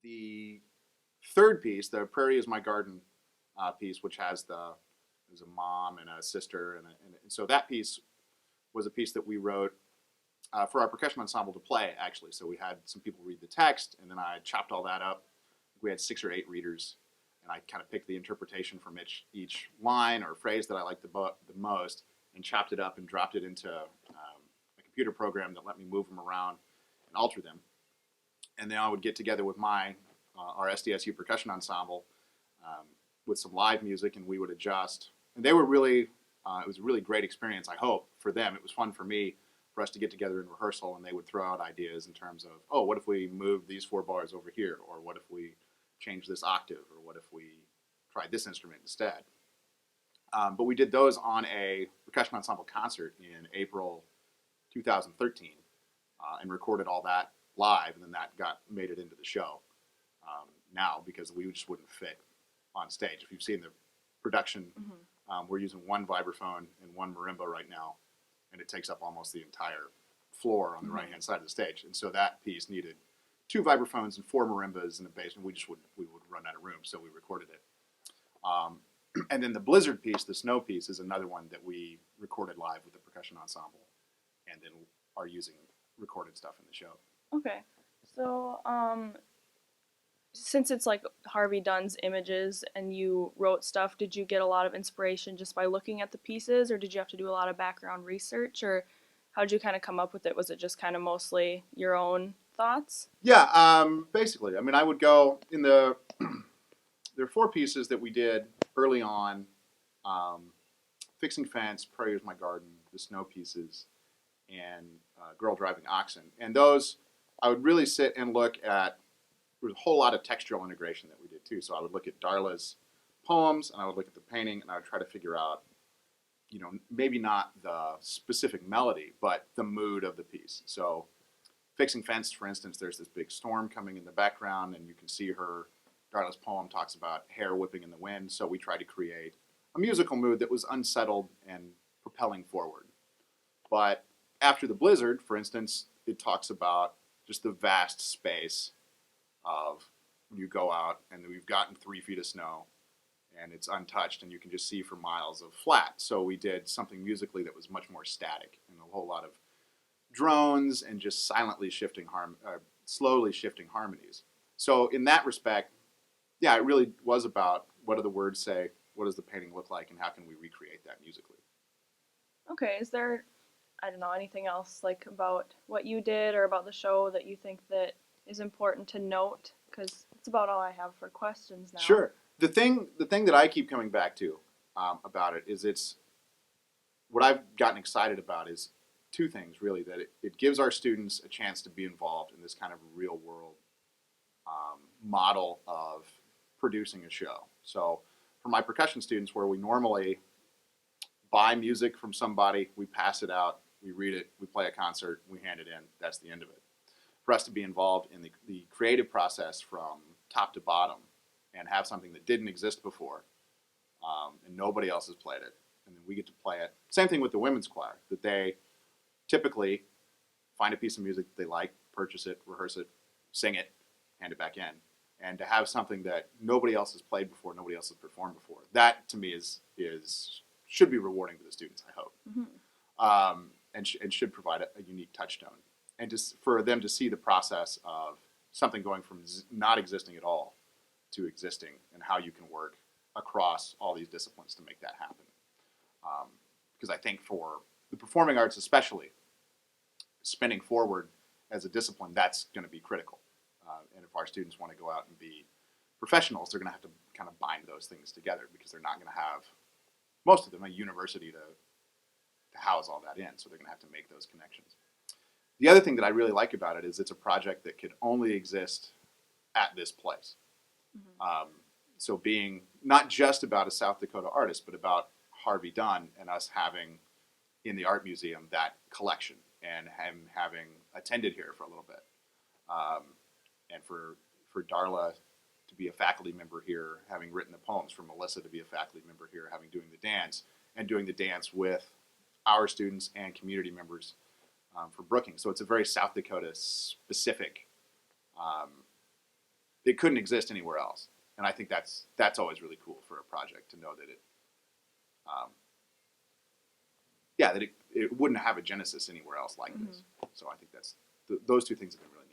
The third piece, the Prairie is My Garden piece, which has there's a mom and a sister, and so that piece was a piece that we wrote for our percussion ensemble to play, actually. So we had some people read the text, and then I chopped all that up. We had 6 or 8 readers, and I kind of picked the interpretation from each line or phrase that I liked the most, and chopped it up and dropped it into a computer program that let me move them around and alter them. And then I would get together with our SDSU percussion ensemble with some live music, and we would adjust. And they were really, it was a really great experience, I hope, for them. It was fun for me, for us to get together in rehearsal, and they would throw out ideas in terms of, oh, what if we moved these 4 bars over here? Or what if we changed this octave? Or what if we tried this instrument instead? But we did those on a percussion ensemble concert in April 2013 and recorded all that live, and then that made it into the show now, because we just wouldn't fit on stage. If you've seen the production, we're using 1 vibraphone and 1 marimba right now, and it takes up almost the entire floor on the right-hand side of the stage. And so that piece needed 2 vibraphones and 4 marimbas and a bass, and we would run out of room, so we recorded it. And then the Blizzard piece, the snow piece, is another one that we recorded live with the percussion ensemble, and then are using recorded stuff in the show. Okay, so since it's like Harvey Dunn's images and you wrote stuff, did you get a lot of inspiration just by looking at the pieces, or did you have to do a lot of background research, or how did you kind of come up with it? Was it just kind of mostly your own thoughts? Yeah, basically. I mean, I would go in there are 4 pieces that we did early on: Fixing Fence, Prairie is My Garden, the snow pieces, and Girl Driving Oxen. And those, I would really sit and look at. There was a whole lot of textural integration that we did too. So I would look at Darla's poems, and I would look at the painting, and I would try to figure out, maybe not the specific melody, but the mood of the piece. So Fixing Fence, for instance, there's this big storm coming in the background, and you can see Darla's poem talks about hair whipping in the wind. So we tried to create a musical mood that was unsettled and propelling forward. But after the blizzard, for instance, it talks about just the vast space of when you go out and we've gotten 3 feet of snow and it's untouched and you can just see for miles of flat. So we did something musically that was much more static, and a whole lot of drones and just slowly shifting harmonies. So in that respect, yeah, it really was about what do the words say, what does the painting look like, and how can we recreate that musically. Okay, is there, I don't know, anything else like about what you did or about the show that you think that is important to note? Because it's about all I have for questions now. Sure. The thing that I keep coming back to about it is what I've gotten excited about is 2 things, really. That it gives our students a chance to be involved in this kind of real world model of producing a show. So for my percussion students, where we normally buy music from somebody, we pass it out, we read it, we play a concert, we hand it in, that's the end of it. For us to be involved in the creative process from top to bottom and have something that didn't exist before, and nobody else has played it, and then we get to play it. Same thing with the women's choir, that they typically find a piece of music that they like, purchase it, rehearse it, sing it, hand it back in. And to have something that nobody else has played before, nobody else has performed before, that to me should be rewarding to the students, I hope, and should provide a unique touchstone. And just for them to see the process of something going from not existing at all to existing, and how you can work across all these disciplines to make that happen. Because I think for the performing arts especially, spinning forward as a discipline, that's going to be critical. And if our students want to go out and be professionals, they're going to have to kind of bind those things together, because they're not going to have, most of them, a university to house all that in. So they're going to have to make those connections. The other thing that I really like about it is it's a project that could only exist at this place. So being not just about a South Dakota artist, but about Harvey Dunn and us having in the art museum that collection, and him having attended here for a little bit. And for Darla to be a faculty member here, having written the poems, for Melissa to be a faculty member here, having doing the dance, and doing the dance with our students and community members for Brookings. So it's a very South Dakota specific it couldn't exist anywhere else. And I think that's always really cool for a project to know that it, that it wouldn't have a genesis anywhere else like this. So I think those two things have been really